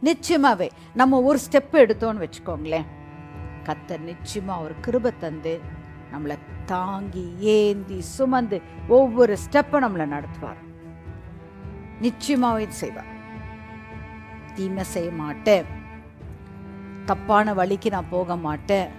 நிச்சயமாவே நம்ம ஒரு ஸ்டெப் எடுத்தோன்னு வச்சுக்கோங்களேன், கர்த்தர் நிச்சயமா ஒரு கிருபை தந்து நம்மளை தாங்கி ஏந்தி சுமந்து ஒவ்வொரு ஸ்டெப்பை நம்மளை நடத்துவார். நிச்சயமாவே செய்வார். தீமை செய்ய மாட்டேன், தப்பான வழிக்கு நான் போக மாட்டேன்,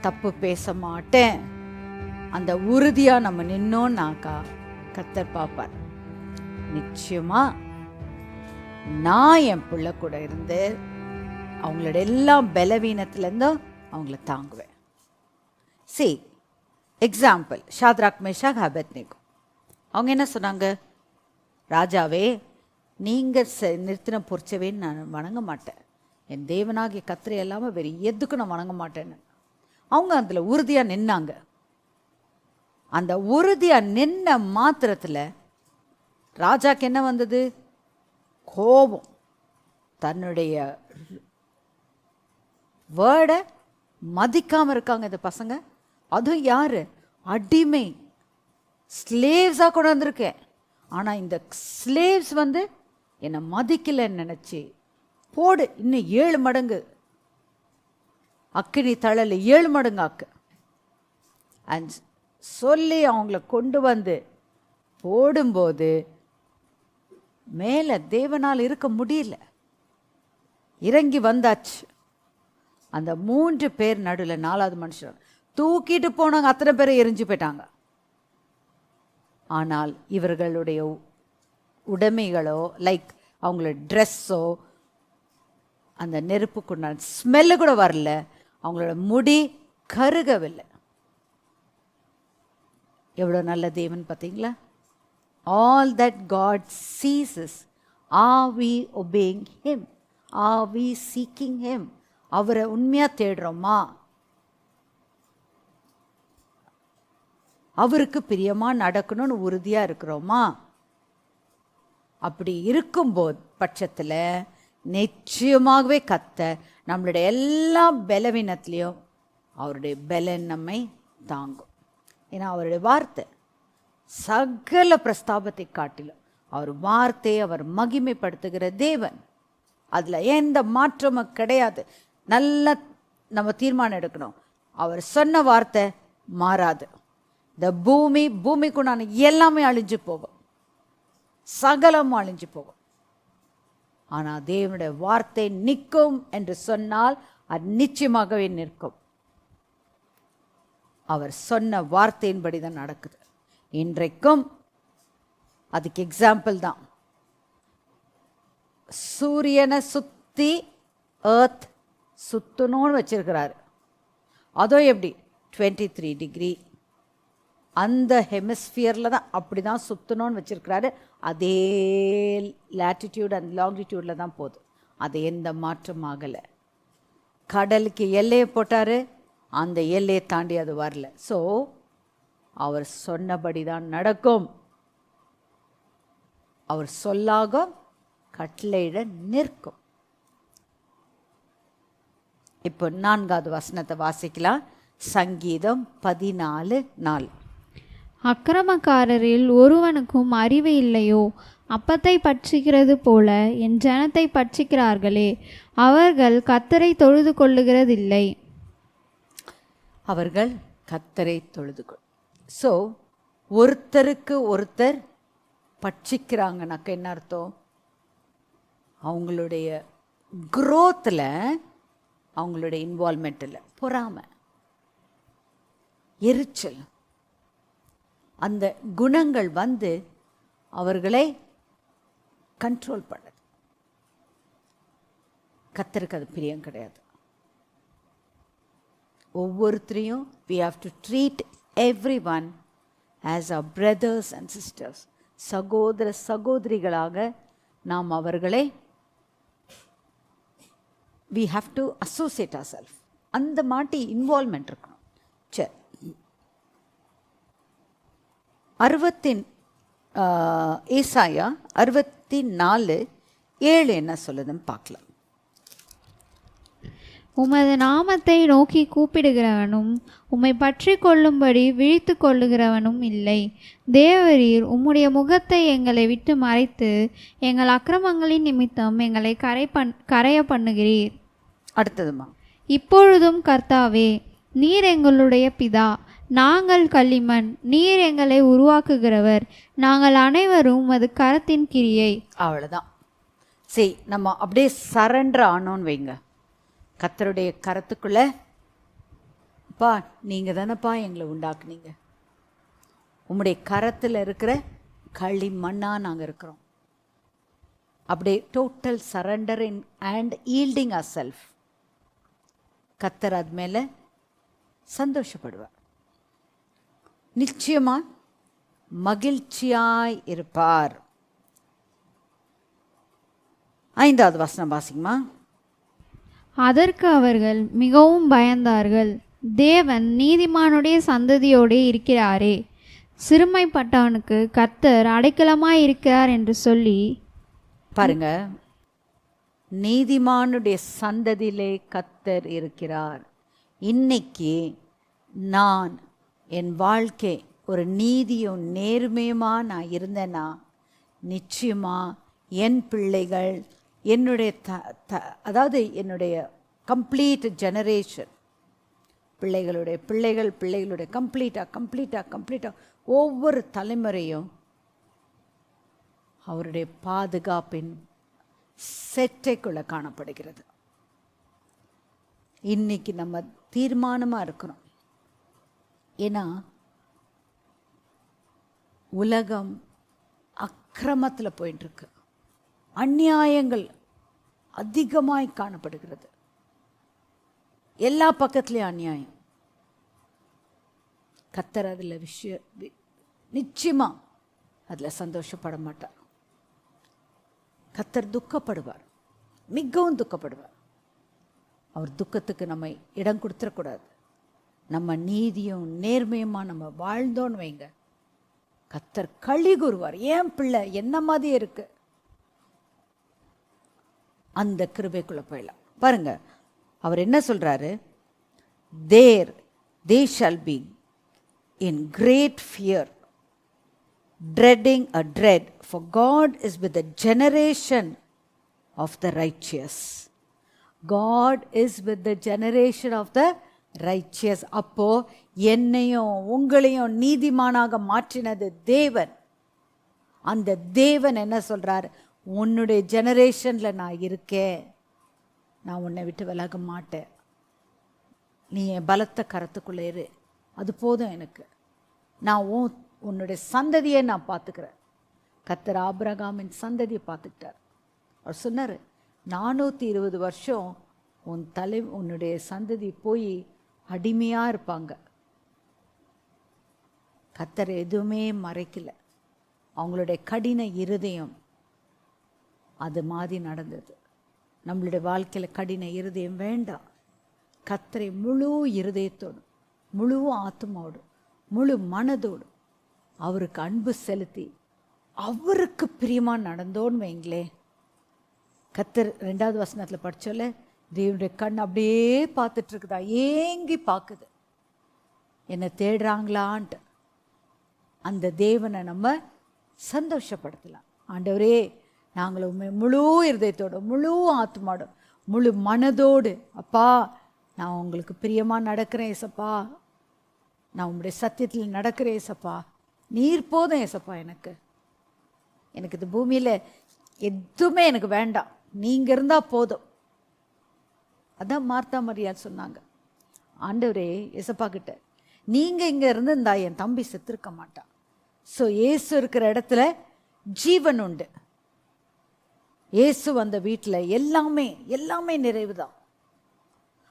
தப்பு பேச மாட்டேன், அந்த உறுதியா நம்ம நின்னோம்னாக்கா கர்த்தர் பார்ப்பார். நிச்சயமா நான் என் பிள்ளை கூட இருந்து அவங்களோட எல்லா பலவீனத்திலேருந்தும் அவங்கள தாங்குவேன். சரி, எக்ஸாம்பிள் ஷாத்ராக் மேஷாக் அபேத்நேகோ. அவங்க என்ன சொன்னாங்க? ராஜாவே, நீங்கள் நிறுத்தின பொறிச்சவேன்னு நான் வணங்க மாட்டேன், என் தேவனாகிய கர்த்தரை இல்லாமல் வேறு எதுக்கும் நான் வணங்க மாட்டேன்னு அவங்க அதில் உறுதியாக நின்னாங்க. அந்த உறுதியாக நின்ன மாத்திரத்தில் ராஜாக்கு என்ன வந்தது? கோபம். தன்னுடைய வேர்டை மதிக்காமல் இருக்காங்க இந்த பசங்க. அதுவும் யாரு? அடிமை, ஸ்லேவ்ஸாக கொண்டு வந்திருக்கேன். ஆனால் இந்த ஸ்லேவ்ஸ் என்னை மதிக்கலைன்னு நினச்சி போடு, இன்னும் 7 மடங்கு அக்கினி தழல் 7 மடங்கு ஆக்கு அண்ட் சொல்லி அவங்கள கொண்டு வந்து போடும்போது மேலே தேவனால் இருக்க முடியல, இறங்கி வந்தாச்சு. அந்த 3 பேர் நடுவில் 4வது மனுஷன் தூக்கிட்டு போனாங்க. அத்தனை பேரை எரிஞ்சு போயிட்டாங்க. ஆனால் இவர்களுடைய உடைமைகளோ லைக் அவங்களோட ட்ரெஸ்ஸோ அந்த நெருப்புக்குண்டான ஸ்மெல்லு கூட வரல, அவங்களோட முடி கருகவில்லை. எவ்வளோ நல்ல தேவன் பார்த்தீங்களா? All that God sees is, are we obeying Him? Are we seeking Him? அவரை உண்மையாக தேடுறோமா? அவருக்கு பிரியமாக நடக்கணும்னு உறுதியாக இருக்கிறோமா? அப்படி இருக்கும்போது பட்சத்தில் நிச்சயமாகவே கர்த்தர் நம்மளுடைய எல்லா பலவீனத்துலேயும் அவருடைய பலன் நம்மை தாங்கும். ஏன்னா அவருடைய வார்த்தை சகல பிரஸ்தாபத்தை காட்டிலும் அவர் வார்த்தையை அவர் மகிமைப்படுத்துகிற தேவன். அதில் எந்த மாற்றமும் கிடையாது. நல்ல நம்ம தீர்மானம் எடுக்கணும். அவர் சொன்ன வார்த்தை மாறாது. இந்த பூமிக்குண்டான எல்லாமே அழிஞ்சு போகும், சகலமும் அழிஞ்சு போகும். ஆனால் தேவனுடைய வார்த்தை நிற்கும் என்று சொன்னால் அது நிச்சயமாகவே நிற்கும். அவர் சொன்ன வார்த்தையின்படி தான் நடக்குது. இன்றைக்கும் அதுக்கு எக்ஸாம்பிள் தான். சூரியனை சுற்றி எர்த் சுற்றணும்னு வச்சிருக்கிறாரு. அதோ எப்படி 23 டிகிரி அந்த ஹெமிஸ்பியரில் தான் அப்படி தான் சுற்றணும்னு வச்சிருக்கிறாரு. அதே லேட்டிடியூட் அண்ட் லாங்கிடியூடில் தான் போகுது. அது எந்த மாற்றம் ஆகலை. கடலுக்கு எல்லையை போட்டார், அந்த எல்லையை தாண்டி அது வரல. ஸோ அவர் சொன்னபடி தான் நடக்கும். அவர் சொல்லாக கட்டளையிட நிற்கும். இப்போ 4வது வசனத்தை வாசிக்கலாம். சங்கீதம் 14:4. அக்கிரமக்காரரில் ஒருவனுக்கும் அறிவு இல்லையோ? அப்பத்தை பட்சிக்கிறது போல என் ஜனத்தை பட்சிக்கிறார்களே, அவர்கள் கர்த்தரை தொழுது கொள்ளுகிறதில்லை. அவர்கள் கர்த்தரை தொழுது கொள். ஸோ ஒருத்தருக்கு ஒருத்தர் பட்சிக்கிறாங்கனாக்க என்ன அர்த்தம்? அவங்களுடைய குரோத்தில், அவங்களுடைய இன்வால்மெண்ட்டில் பொறாமை, எரிச்சல், அந்த குணங்கள் அவர்களை கண்ட்ரோல் பண்ணுது. கர்த்தருக்கு அது பிரியம் கிடையாது. ஒவ்வொருத்தரையும் we have to treat everyone as our brothers and sisters. சகோதர சகோதரிகளாக நாம் அவர்களை we have to associate ourselves. அந்த மாட்டி இன்வால்மெண்ட் இருக்கணும். சரி, 60 ஏசாயா 64:7 என்ன சொல்லுதுன்னு பார்க்கலாம். உமது நாமத்தை நோக்கி கூப்பிடுகிறவனும் உம்மை பற்றி கொள்ளும்படி விழித்து கொள்ளுகிறவனும் இல்லை. தேவரீர் உம்முடைய முகத்தை எங்களை விட்டு மறைத்து எங்கள் அக்கிரமங்களின் நிமித்தம் எங்களை கரைய பண்ணுகிறீர். அடுத்ததுமா, இப்பொழுதும் கர்த்தாவே, நீர் எங்களுடைய பிதா, நாங்கள் களிமண், நீர் எங்களை உருவாக்குகிறவர், நாங்கள் அனைவரும் உமது கரத்தின் கிரியை. அவ்வளோதான். சரி, நம்ம அப்படியே சரண்டர் ஆனோன்னு வைங்க கர்த்தருடைய கரத்துக்குள்ள. அப்பா, நீங்கள் தானேப்பா எங்களை உண்டாக்குனீங்க, உம்முடைய கரத்தில் இருக்கிற களிமண்ணாக நாங்கள் இருக்கிறோம். அப்படியே total surrender in and yielding our self. கர்த்தர் அது மேலே சந்தோஷப்படுவார், நிச்சயமா மகிழ்ச்சியாய் இருப்பார். 5வது வசனம் வாசிக்குமா? அதற்கு அவர்கள் மிகவும் பயந்தார்கள். தேவன் நீதிமானுடைய சந்ததியோடே இருக்கிறாரே, சிறுமைப்பட்டவனுக்கு கர்த்தர் அடைக்கலமாய் இருக்கிறார் என்று சொல்லி. பாருங்க, நீதிமானுடைய சந்ததியிலே கர்த்தர் இருக்கிறார். இன்னைக்கு நான் என் வாழ்க்கை ஒரு நீதியும் நேர்மையுமா நான் இருந்தேன்னா நிச்சயமா என் பிள்ளைகள், என்னுடைய அதாவது என்னுடைய கம்ப்ளீட் ஜெனரேஷன், பிள்ளைகளுடைய பிள்ளைகள் பிள்ளைகளுடைய கம்ப்ளீட்டாக ஒவ்வொரு தலைமுறையும் அவருடைய பாதுகாப்பின் செட்டைக்குள்ள காணப்படுகிறது. இன்னைக்கு நம்ம தீர்மானமாக இருக்கிறோம். ஏன்னா உலகம் அக்கிரமத்தில் போயிட்டுருக்கு, அநியாயங்கள் அதிகமாய் காணப்படுகிறது, எல்லா பக்கத்துலேயும் அநியாயம். கர்த்தர் அதில் நிச்சயமா அதில் சந்தோஷப்பட மாட்டார். கர்த்தர் துக்கப்படுவார், மிகவும் துக்கப்படுவார். அவர் துக்கத்துக்கு நம்ம இடம் கொடுத்துடக்கூடாது. நம்ம நீதியும் நேர்மையுமா நம்ம வாழ்ந்தோன்னு வைங்க, கர்த்தர் களி கூறுவார். ஏன் பிள்ளை என்ன மாதிரி இருக்கு, அந்த கிருபைக்குள்ள போயிடலாம். பாருங்க, அவர் என்ன சொல்றாரு? they shall be in great fear, dreading a dread, for God is with the generation of the righteous. God is with the generation of the righteous. அப்போ என்னையும் உங்களையும் நீதிமானாக மாற்றினது தேவன். அந்த தேவன் என்ன சொல்றார்? உன்னுடைய ஜெனரேஷனில் நான் இருக்கேன், நான் உன்னை விட்டு விலக மாட்டேன், நீ என் பலத்த கரத்துக்குள்ளே இரு, அது போதும் எனக்கு, நான் உன்னுடைய சந்ததியை நான் பார்த்துக்கிறேன். கர்த்தர் ஆபிரகாமின் சந்ததியை பார்த்துக்கிட்டார். அவர் சொன்னார், 420 வருஷம் உன்னுடைய சந்ததி போய் அடிமையாக இருப்பாங்க. கர்த்தர் எதுவுமே மறைக்கல. அவங்களுடைய கடின இருதயம் அது மாதிரி நடந்தது. நம்மளுடைய வாழ்க்கையில் கடின இருதயம் வேண்டாம். கர்த்தரை முழு இருதயத்தோடு, முழு ஆத்மாவோடு, முழு மனதோடு அவருக்கு அன்பு செலுத்தி அவருக்கு பிரியமாக நடந்தோன்னு வைங்களே, கர்த்தர் 2வது வசனத்தில் படிச்சோல்ல, தேவனுடைய கண் அப்படியே பார்த்துட்டு இருக்குதா, ஏங்கி பார்க்குது, என்னை தேடுறாங்களான்ட்டு. அந்த தேவனை நம்ம சந்தோஷப்படுத்தலாம். ஆண்டவரே, நாங்கள் உண்மை முழு இருதயத்தோடு, முழு ஆத்மாவோடு, முழு மனதோடு, அப்பா நான் உங்களுக்கு பிரியமாக நடக்கிறேன் ஏசப்பா, நான் உங்களுடைய சத்தியத்தில் நடக்கிறேன் ஏசப்பா, நீர் போதும் ஏசப்பா, எனக்கு இந்த பூமியில் எதுவுமே எனக்கு வேண்டாம், நீங்கள் இருந்தால் போதும். அதான் மார்த்தா மரியாள் சொன்னாங்க, ஆண்டவரே ஏசப்பா கிட்ட, நீங்கள் இங்கே இருந்திருந்தா என் தம்பி செத்துருக்க மாட்டான். ஸோ இயேசு இருக்கிற இடத்துல ஜீவன் உண்டு. இயேசு வந்த வீட்டில் எல்லாமே நிறைவு தான்.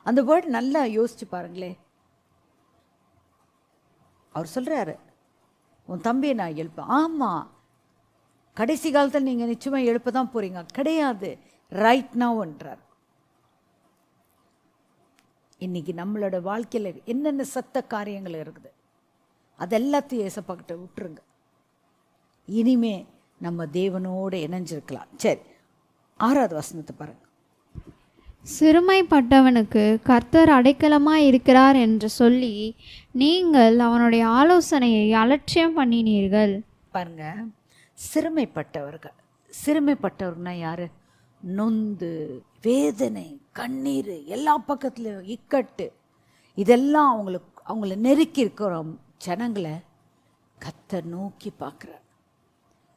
அந்த வேர்டு நல்லா யோசிச்சு பாருங்களே. அவர் சொல்கிறாரு, உன் தம்பியை நான் எழுப்பேன். ஆமாம், கடைசி காலத்தில் நீங்கள் நிச்சயமாக எழுப்ப தான் போகிறீங்க, கிடையாது, ரைட் நவ்ன்றார். இன்னைக்கு நம்மளோட வாழ்க்கையில் என்னென்ன சத்த காரியங்கள் இருக்குது, அதெல்லாத்தையும் ஏசப்பாக்கிட்ட விட்டுருங்க. இனிமே நம்ம தேவனோடு இணைஞ்சிருக்கலாம். சரி, 6வது வசனத்தை பாருங்க. சிறுமைப்பட்டவனுக்கு கர்த்தர் அடைக்கலமாய் இருக்கிறார் என்று சொல்லி நீங்கள் அவனுடைய ஆலோசனையை அலட்சியம் பண்ணினீர்கள். பாருங்க, சிறுமைப்பட்டவர்னா யாரு? நொந்து வேதனை கண்ணீர் எல்லா பக்கத்துலையும் இக்கட்டு, இதெல்லாம் அவங்கள நெருக்கி இருக்கிற ஜனங்களை கர்த்தர் நோக்கி பார்க்குறார்.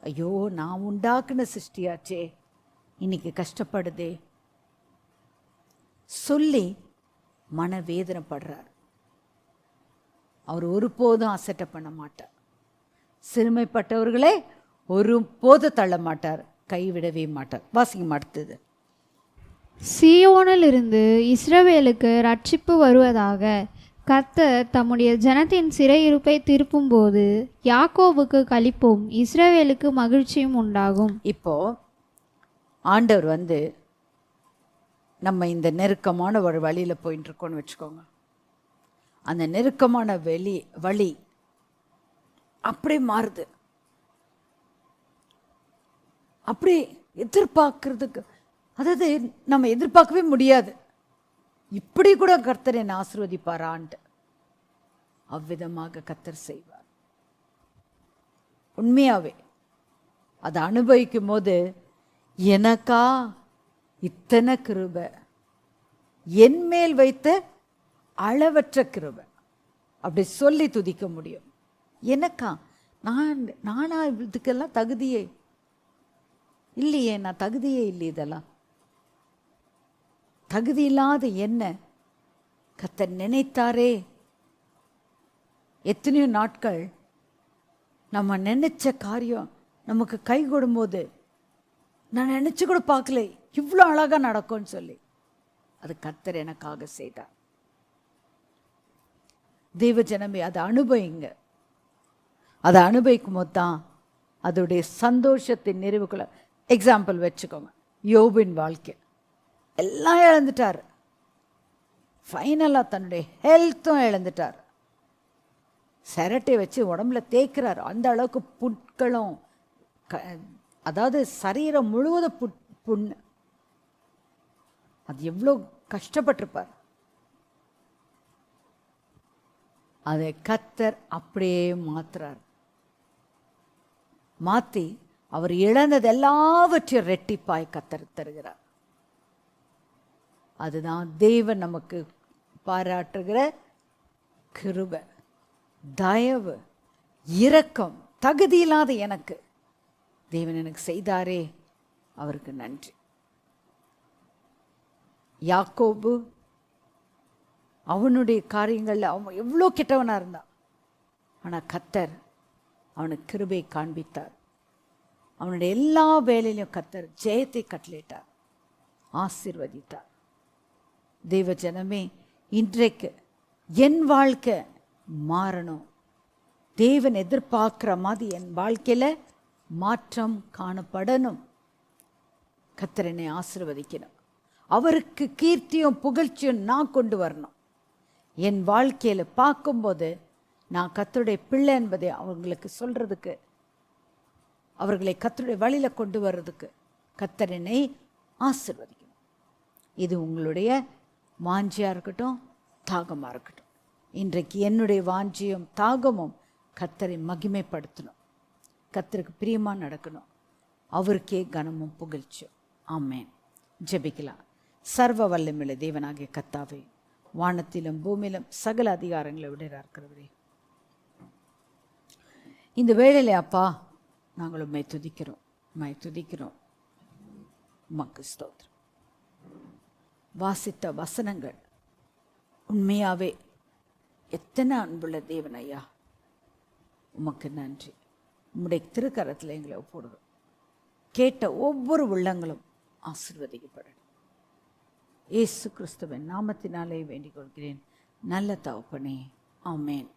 ஐயோ, நான் உண்டாக்குன சிருஷ்டியாச்சே, இன்னைக்கு கஷ்டப்படுதே சொல்லி மனவேதனைப்படுறார். அவர் ஒருபோதும் அசட்டை பண்ண மாட்டார். சிறுமைப்பட்டவர்களே ஒருபோதும் தள்ள மாட்டார், கைவிடவே மாட்டார். வாசிக்க மாட்டது. சீயோனில் இருந்து இஸ்ரவேலுக்கு ரட்சிப்பு வருவதாக. கர்த்தர் தம்முடைய ஜனத்தின் சிறையிருப்பை திருப்பும்போது யாக்கோபுக்கு களிப்பும் இஸ்ரவேலுக்கு மகிழ்ச்சியும் உண்டாகும். இப்போ ஆண்டவர் நம்ம இந்த நெருக்கமான ஒரு வழியில் போயிட்டு இருக்கோன்னு வச்சுக்கோங்க. அந்த நெருக்கமான வழி அப்படியே மாறுது. அப்படி எதிர்பார்க்கறதுக்கு, அதாவது நம்ம எதிர்பார்க்கவே முடியாது, இப்படி கூட கர்த்தர் என்னை ஆசீர்வதிப்பாரான்ட்டு. அவ்விதமாக கர்த்தர் செய்வார். உண்மையாவே அதை அனுபவிக்கும் போது எனக்கா இத்தனை கிருபை, என் மேல் வைத்த அளவற்ற கிருபை அப்படி சொல்லி துதிக்க முடியும். எனக்கா நானா இதுக்கெல்லாம் தகுதியே இல்லையே, நான் தகுதியே இல்லை. இதெல்லாம் தகுதி இல்லாத என்ன கர்த்தர் நினைத்தாரே. எத்தனையோ நாட்கள் நம்ம நினைச்ச காரியம் நமக்கு கை கொடும்போது நான் நினைச்சு கூட பார்க்கல இவ்வளோ அழகா நடக்கும்னு சொல்லி. அது கர்த்தர் எனக்காக செய்தார். தெய்வ ஜனமே, அதை அனுபவிங்க. அதை அனுபவிக்கும் போது தான் அதோடைய சந்தோஷத்தின் நிறைவுக்குள்ள. எக்ஸாம்பிள் வச்சுக்கோங்க, யோபின் வாழ்க்கை எல்லாம் இழந்துட்டார். ஃபைனலாக தன்னுடைய ஹெல்த்தும் இழந்துட்டார். சிரட்டை வச்சு உடம்புல தேய்க்கிறார். அந்த அளவுக்கு புட்களும், அதாவது சரீரம் முழுவதும் புண்ணு. அது எவ்வளோ கஷ்டப்பட்டிருப்பார். அதை கர்த்தர் அப்படியே மாற்றி அவர் இழந்தது எல்லாவற்றையும் ரெட்டிப்பாய் கர்த்தர் தருகிறார். அதுதான் தேவன் நமக்கு பாராட்டுகிற கிருபை, தயவு, இரக்கம். தகுதியில்லாத எனக்கு தேவன் எனக்கு செய்தாரே, அவருக்கு நன்றி. யாக்கோபு அவனுடைய காரியங்களில் அவன் எவ்வளோ கெட்டவனாக இருந்தான். ஆனால் கர்த்தர் அவனுக்கு கிருபை காண்பித்தார். அவனுடைய எல்லா வேலையிலையும் கர்த்தர் ஜெயத்தை கட்டளையிட்டார், ஆசீர்வதித்தார். தெய்வ ஜனமே, இன்றைக்கு என் வாழ்க்கை மாறணும். தேவன் எதிர்பார்க்குற மாதிரி என் வாழ்க்கையில் மாற்றம் காணப்படணும். கர்த்தர் என்னை ஆசீர்வதிக்கணும். அவருக்கு கீர்த்தியும் புகழ்ச்சியும் நான் கொண்டு வரணும். என் வாழ்க்கையில் பார்க்கும்போது நான் கர்த்தருடைய பிள்ளை என்பதை அவங்களுக்கு சொல்கிறதுக்கு, அவர்களை கர்த்தருடைய வழியில் கொண்டு வர்றதுக்கு கர்த்தர் என்னை ஆசீர்வதிக்கணும். இது உங்களுடைய வாஞ்சியாக இருக்கட்டும், தாகமாக இருக்கட்டும். இன்றைக்கு என்னுடைய வாஞ்சியும் தாகமும் கர்த்தரை மகிமைப்படுத்தணும், கர்த்தருக்கு பிரியமாக நடக்கணும், அவருக்கே கனமும் புகழ்ச்சியும். ஆமேன். ஜெபிக்கலாம். சர்வ வல்லமையுள்ள தேவனாகிய கர்த்தாவே, வானத்திலும் பூமியிலும் சகல அதிகாரங்களை விட இருக்கிறவரே, இந்த வேளையிலே அப்பா நாங்கள் உம்மை துதிக்கிறோம். உமக்கு ஸ்தோத்திரம். வாசித்த வசனங்கள் உண்மையாவே எத்தனை அன்புள்ள தேவன் ஐயா, உமக்கு நன்றி. உம்முடைய திருக்கரத்தில் எங்களை ஒப்புடுறோம். கேட்ட ஒவ்வொரு உள்ளங்களும் ஆசீர்வதிக்கப்படணும். இயேசு கிறிஸ்துவின் நாமத்தினாலே வேண்டிக் கொள்கிறேன் நல்ல தகப்பனே. ஆமேன்.